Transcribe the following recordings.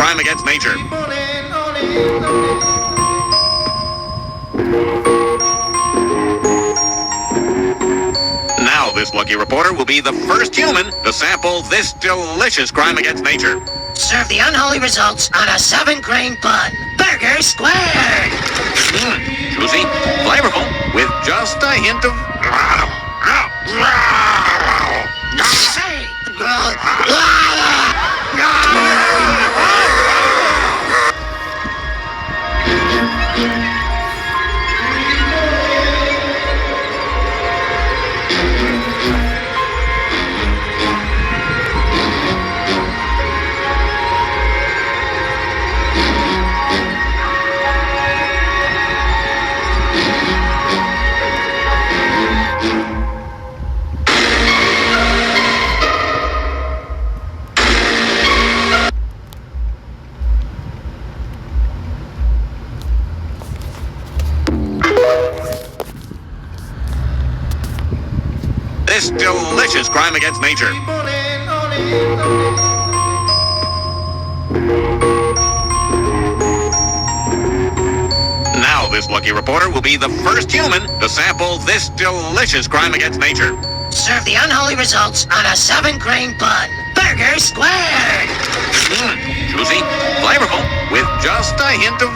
crime against nature. Now, this lucky reporter will be the first human to sample this delicious crime against nature. Serve the unholy results on a 7-grain bun. Burger squared! Juicy, flavorful, with just a hint of... This delicious crime against nature. Now, this lucky reporter will be the first human to sample this delicious crime against nature. Serve the unholy results on a 7-grain bun. Burger squared! Juicy, flavorful, with just a hint of...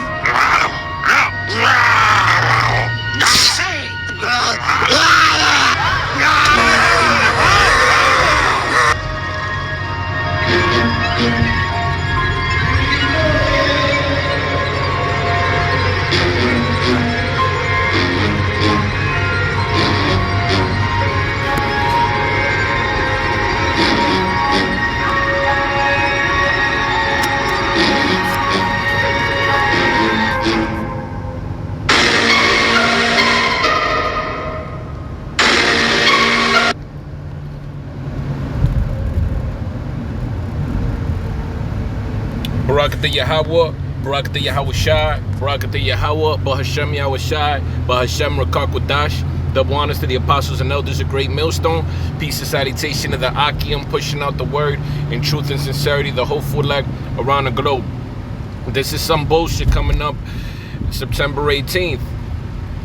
Barakatah Yahweh, Barakatah Yahweh Shai, Barakatah Yahweh, Bahashem Yahweh Shai, Bahashem Rakakwadash. Double honors to the apostles and elders of Great Millstone. Peace and salutation to the Akim, pushing out the word in truth and sincerity, the hopeful leg around the globe. This is some bullshit coming up September 18th,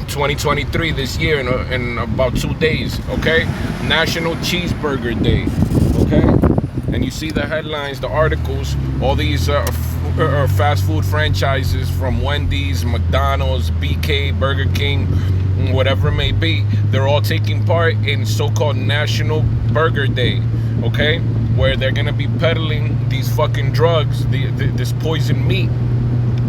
2023, this year, in about 2 days, okay? National Cheeseburger Day, okay? And you see the headlines, the articles, all these fast food franchises from Wendy's, McDonald's, BK, Burger King, whatever it may be, they're all taking part in so-called National Burger Day, okay? Where they're gonna be peddling these fucking drugs, this poison meat,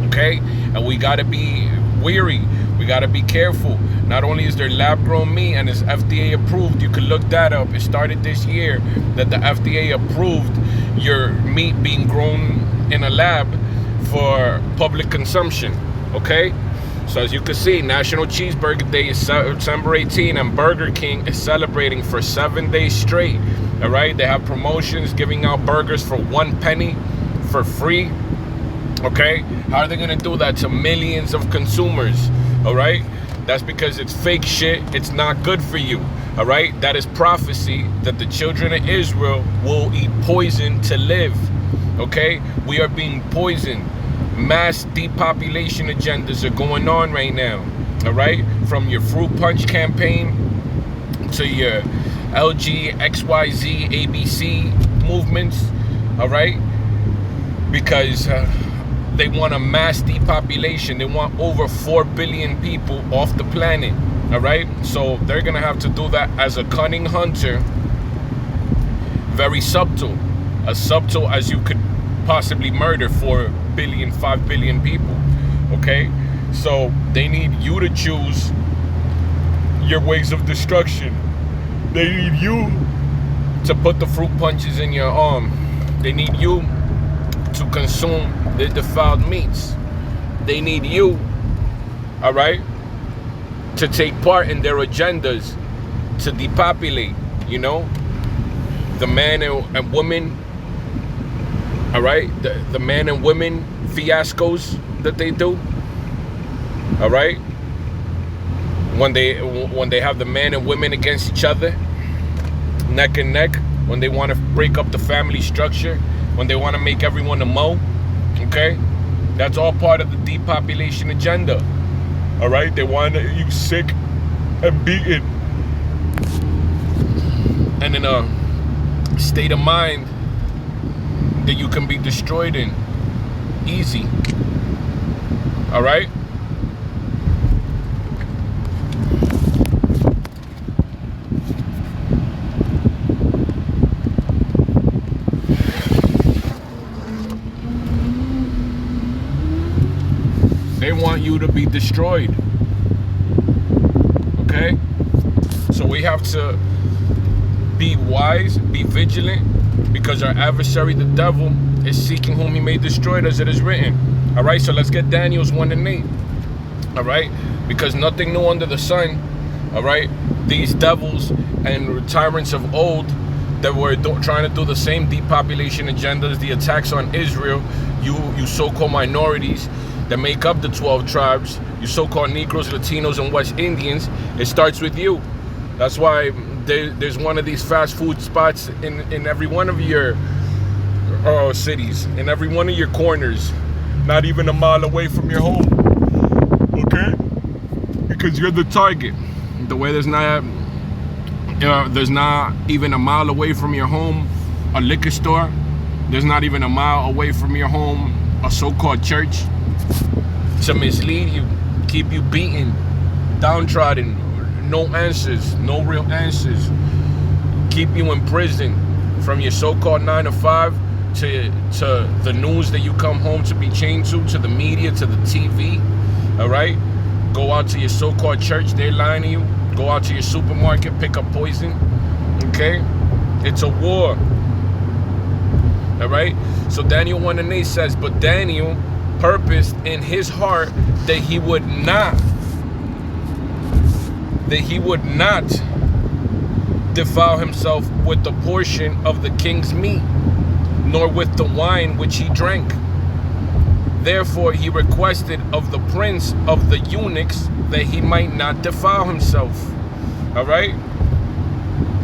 okay? And we gotta be wary, we gotta be careful. Not only is there lab-grown meat and it's FDA approved, you can look that up. It started this year that the FDA approved your meat being grown in a lab for public consumption, okay? So as you can see, National Cheeseburger Day is September 18, and Burger King is celebrating for 7 days straight, all right? They have promotions giving out burgers for 1 penny for free, okay? How are they gonna do that to millions of consumers, all right? That's because it's fake shit. It's not good for you, all right? That is prophecy that the children of Israel will eat poison to live, okay? We are being poisoned. Mass depopulation agendas are going on right now, all right? From your fruit punch campaign to your LG, XYZ, ABC movements, all right? Because they want a mass depopulation. They want over 4 billion people off the planet, all right? So they're gonna have to do that as a cunning hunter, very subtle, as subtle as you could possibly murder 4 billion, 5 billion people, okay? So they need you to choose your ways of destruction. They need you to put the fruit punches in your arm. They need you to consume the defiled meats. They need you, all right, to take part in their agendas to depopulate, you know, the man and women, all right, the man and women fiascos that they do, all right, when they have the man and women against each other, neck and neck, when they want to break up the family structure, when they want to make everyone a mo, Okay? That's all part of the depopulation agenda. All right? They want you sick and beaten and in a state of mind that you can be destroyed in. Easy. All right? They want you to be destroyed. Okay? So we have to be wise, be vigilant, because our adversary, the devil, is seeking whom he may destroy, as it is written. All right, so let's get Daniel's 1 and 8. All right, because nothing new under the sun. All right, these devils and tyrants of old that were trying to do the same depopulation agendas, the attacks on Israel, you so-called minorities that make up the 12 tribes, you so-called Negroes, Latinos, and West Indians, it starts with you. That's why there's one of these fast food spots in every one of your cities, in every one of your corners, not even a mile away from your home. Okay? Because you're the target. The way there's not even a mile away from your home a liquor store, there's not even a mile away from your home a so-called church, to mislead you, keep you beaten, downtrodden, no answers, no real answers, keep you in prison from your so-called 9 to 5 to the news that you come home to be chained to the media, to the TV. All right, go out to your so-called church, they're lying to you. Go out to your supermarket, pick up poison. Okay, it's a war. All right, so Daniel 1 and 8 says, but Daniel purposed in his heart that he would not defile himself with the portion of the king's meat, nor with the wine which he drank. Therefore he requested of the prince of the eunuchs that he might not defile himself. All right,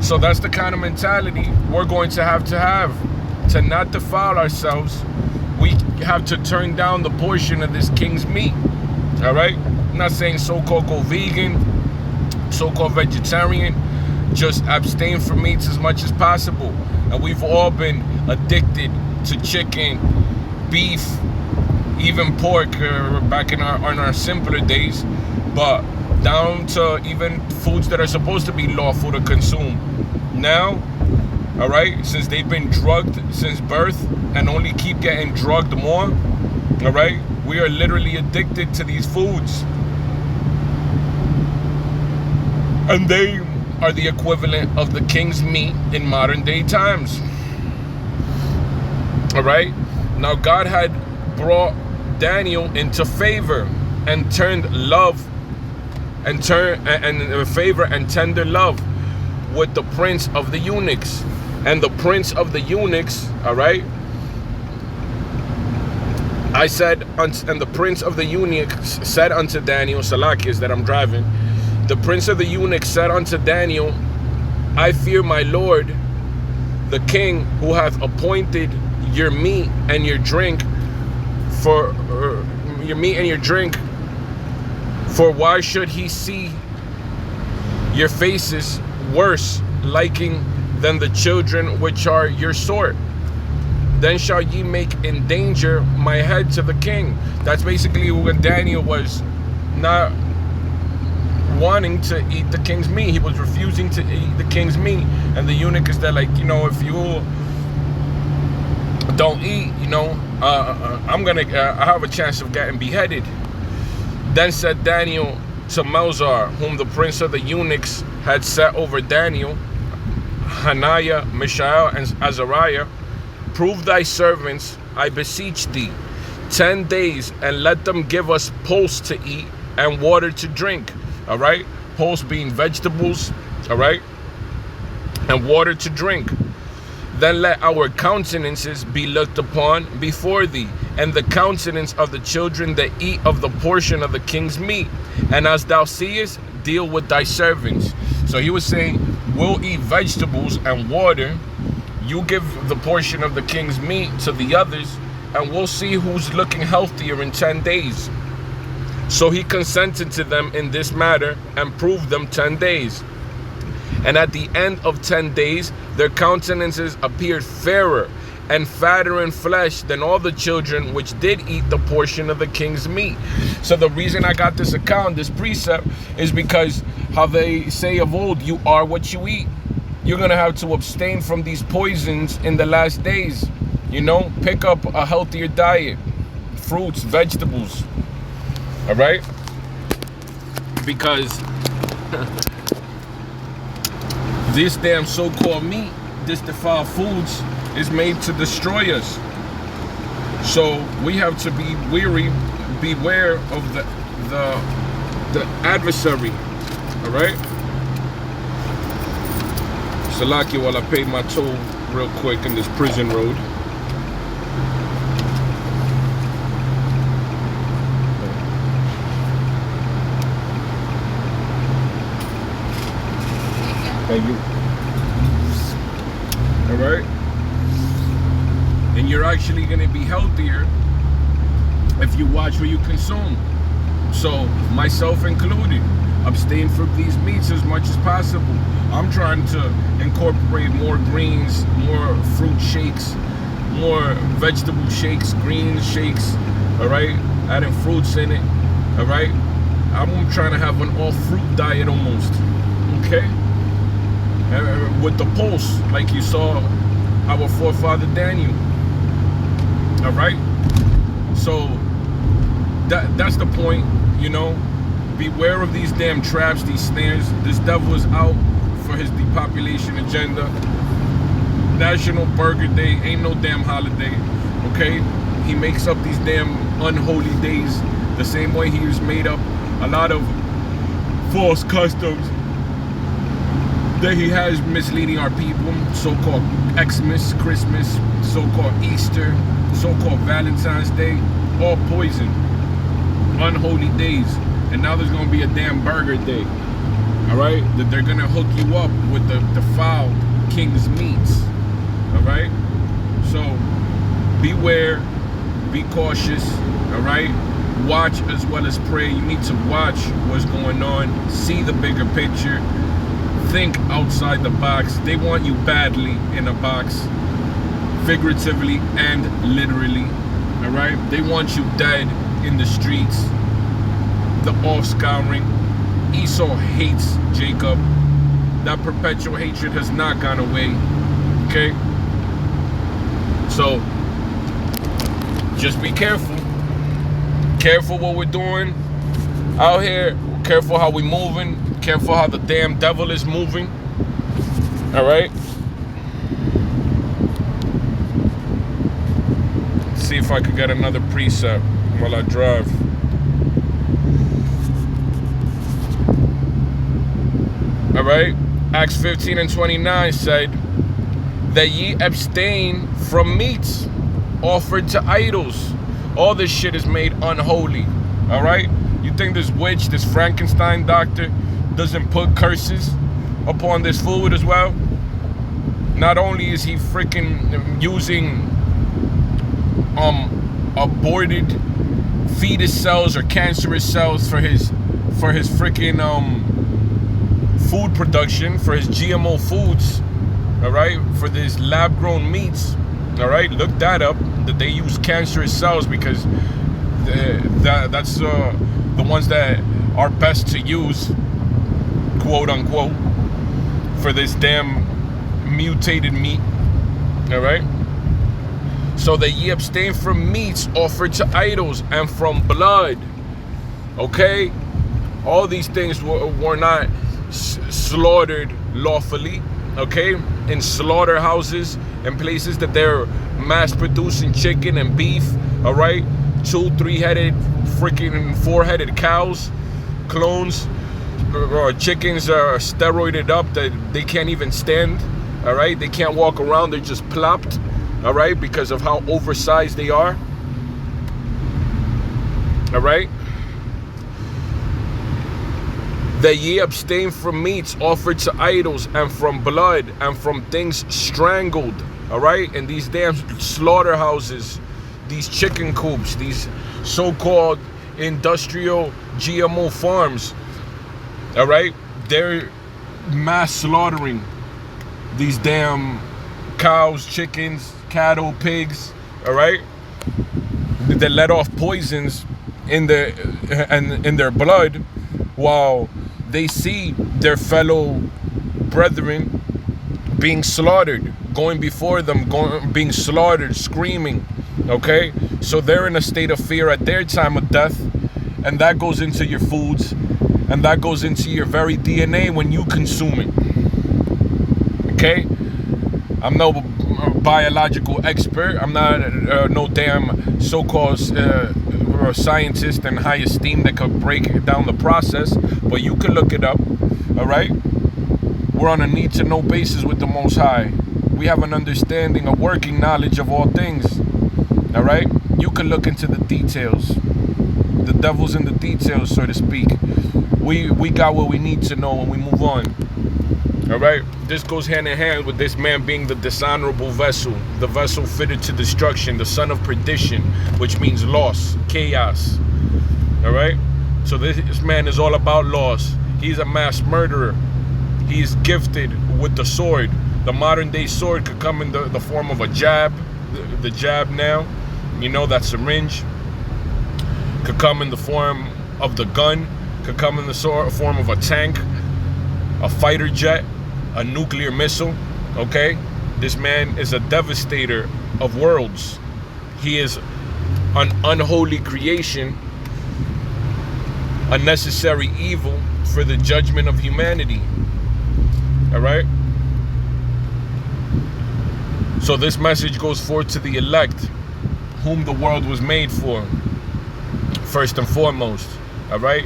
so that's the kind of mentality we're going to have to not defile ourselves. We have to turn down the portion of this king's meat. All right, I'm not saying so-called go vegan, so-called vegetarian, just abstain from meats as much as possible. And we've all been addicted to chicken, beef, even pork back in our simpler days, but down to even foods that are supposed to be lawful to consume now. All right, since they've been drugged since birth and only keep getting drugged more. All right, we are literally addicted to these foods, and they are the equivalent of the king's meat in modern day times. All right, now God had brought Daniel into favor and turned love and favor and tender love with the prince of the eunuchs. And the prince of the eunuchs, all right, I said, and the prince of the eunuchs said unto Daniel, Salakias that I'm driving, the prince of the eunuchs said unto Daniel, I fear my lord, the king, who hath appointed your meat and your drink for why should he see your faces worse liking than the children which are your sort? Then shall ye make in danger my head to the king. That's basically when Daniel was not wanting to eat the king's meat. He was refusing to eat the king's meat. And the eunuch is there like, if you don't eat, I have a chance of getting beheaded. Then said Daniel to Melzar, whom the prince of the eunuchs had set over Daniel, Hananiah, Mishael, and Azariah, prove thy servants, I beseech thee, 10 days, and let them give us pulse to eat and water to drink. All right, pulse being vegetables, all right, and water to drink. Then let our countenances be looked upon before thee, and the countenance of the children that eat of the portion of the king's meat. And as thou seest, deal with thy servants. So he was saying, we'll eat vegetables and water. You give the portion of the king's meat to the others, and we'll see who's looking healthier in 10 days. So he consented to them in this matter and proved them 10 days. And at the end of 10 days, their countenances appeared fairer and fatter in flesh than all the children which did eat the portion of the king's meat. So the reason I got this account, this precept, is because how they say of old, you are what you eat. You're going to have to abstain from these poisons in the last days. You know, pick up a healthier diet, fruits, vegetables. All right? Because this damn so-called meat, this defiled foods, is made to destroy us. So we have to be weary, beware of the adversary. All right? Salaki, while I pay my toll real quick in this prison road. Thank you. All right? And you're actually going to be healthier if you watch what you consume. So, myself included, abstain from these meats as much as possible. I'm trying to incorporate more greens, more fruit shakes, more vegetable shakes, green shakes, all right? Adding fruits in it, all right? I'm trying to have an all-fruit diet almost, okay? With the pulse, like you saw our forefather Daniel. All right, so that's the point, you know. Beware of these damn traps, these snares. This devil is out for his depopulation agenda. National Burger Day ain't no damn holiday, okay? He makes up these damn unholy days the same way he's made up a lot of false customs that he has misleading our people. So-called Xmas, Christmas, so-called Easter, so-called Valentine's Day, all poison, unholy days. And now there's gonna be a damn burger day, all right? That they're gonna hook you up with the defiled king's meats, all right? So beware, be cautious, all right? Watch as well as pray. You need to watch what's going on, see the bigger picture, think outside the box. They want you badly in a box, figuratively and literally, all right? They want you dead in the streets, the off-scouring. Esau hates Jacob. That perpetual hatred has not gone away, okay? So, just be careful. Careful what we're doing out here. Careful how we're moving. Careful how the damn devil is moving. All right? Let's see if I could get another precept while I drive. All right? Acts 15:29 said that ye abstain from meats offered to idols. All this shit is made unholy. All right? You think this witch, this Frankenstein doctor, doesn't put curses upon this food as well? Not only is he freaking using aborted fetus cells or cancerous cells for his freaking food production, for his GMO foods, all right, for these lab-grown meats, all right, look that up, that they use cancerous cells because that's the ones that are best to use, quote unquote, for this damn mutated meat. All right, so that ye abstain from meats offered to idols and from blood. Okay, all these things were not slaughtered lawfully, okay, in slaughterhouses and places that they're mass producing chicken and beef, all right, 2, 3-headed, freaking 4-headed cows, clones, or chickens are steroided up that they can't even stand, all right, they can't walk around, they're just plopped, all right, because of how oversized they are, all right. That ye abstain from meats offered to idols and from blood and from things strangled, all right, in these damn slaughterhouses, these chicken coops, these so-called industrial GMO farms, all right? They're mass slaughtering these damn cows, chickens, cattle, pigs, all right? They let off poisons in their blood, while they see their fellow brethren being slaughtered, going before them, being slaughtered, screaming, okay? So they're in a state of fear at their time of death, and that goes into your foods, and that goes into your very DNA when you consume it, okay? I'm no biological expert. I'm not no damn so-called scientist and high esteem that could break down the process, but you can look it up, all right? We're on a need-to-know basis with the Most High. We have an understanding, a working knowledge of all things, all right? You can look into the details. The devil's in the details, so to speak. We got what we need to know when we move on, all right? This goes hand in hand with this man being the dishonorable vessel, the vessel fitted to destruction, the son of perdition, which means loss, chaos, all right? So this man is all about loss. He's a mass murderer. He's gifted with the sword. The modern day sword could come in the form of a jab, the jab now, you know, that syringe. Could come in the form of the gun, could come in the form of a tank, a fighter jet, a nuclear missile, okay? This man is a devastator of worlds. He is an unholy creation, a necessary evil for the judgment of humanity. All right? So this message goes forth to the elect, whom the world was made for, first and foremost. All right?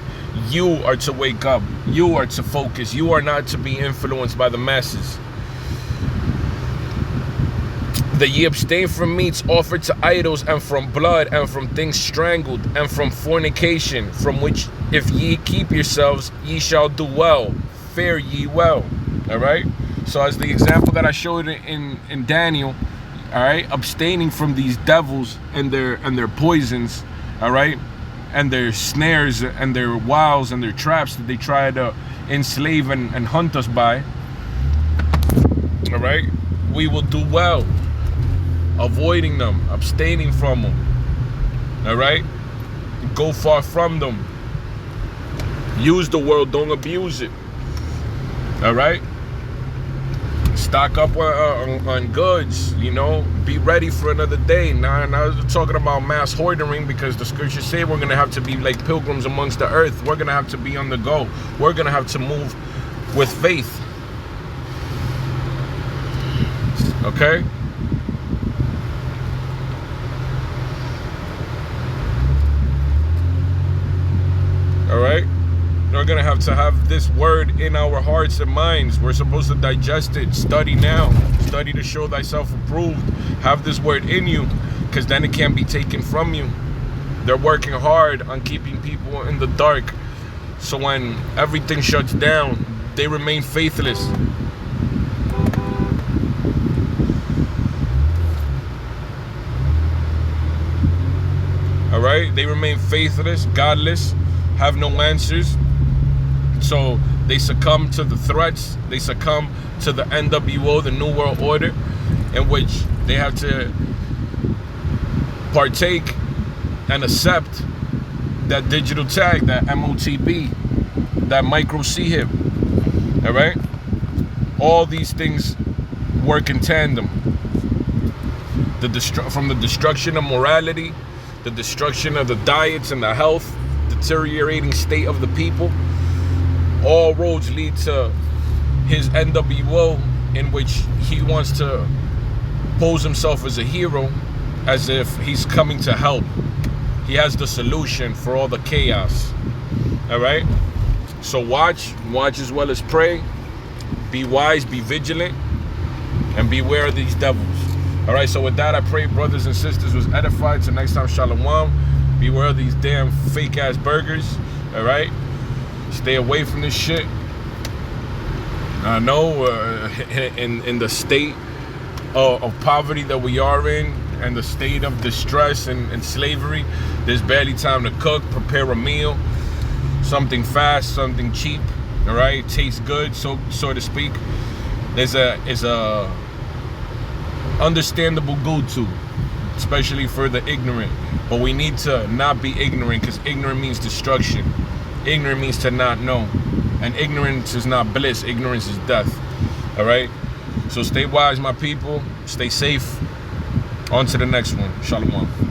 You are to wake up. You are to focus. You are not to be influenced by the masses. That ye abstain from meats offered to idols, and from blood, and from things strangled, and from fornication, from which if ye keep yourselves, ye shall do well. Fare ye well. All right? So as the example that I showed in Daniel, all right, abstaining from these devils and their poisons, all right, and their snares and their wiles and their traps that they try to enslave and hunt us by, all right, we will do well avoiding them, abstaining from them, all right? Go far from them. Use the world, don't abuse it, all right? Stock up on goods, you know, be ready for another day. Now I'm talking about mass hoarding, because the scriptures say we're going to have to be like pilgrims amongst the earth. We're going to have to be on the go. We're going to have to move with faith. Okay? All right? We're going to have this word in our hearts and minds. We're supposed to digest it. Study now. Study to show thyself approved. Have this word in you, because then it can't be taken from you. They're working hard on keeping people in the dark, so when everything shuts down, they remain faithless. All right? They remain faithless, godless, have no answers. So they succumb to the threats. They succumb to the NWO, the New World Order, in which they have to partake and accept that digital tag, that MOTB, that micro C-hip. All right? All these things work in tandem. From the destruction of morality, the destruction of the diets and the health, deteriorating state of the people, all roads lead to his NWO, in which he wants to pose himself as a hero, as if he's coming to help. He has the solution for all the chaos. All right? So watch as well as pray. Be wise, be vigilant, and beware of these devils. All right, so with that, I pray brothers and sisters was edified. Till next time, shalom. Beware of these damn fake-ass burgers. All right? Stay away from this shit. I know in the state of poverty that we are in, and the state of distress and slavery, there's barely time to cook, prepare a meal, something fast, something cheap, all right, tastes good, so to speak. It's a understandable go-to, especially for the ignorant. But we need to not be ignorant, because ignorant means destruction. Ignorant means to not know. And ignorance is not bliss. Ignorance is death. All right? So stay wise, my people. Stay safe. On to the next one. Shalom.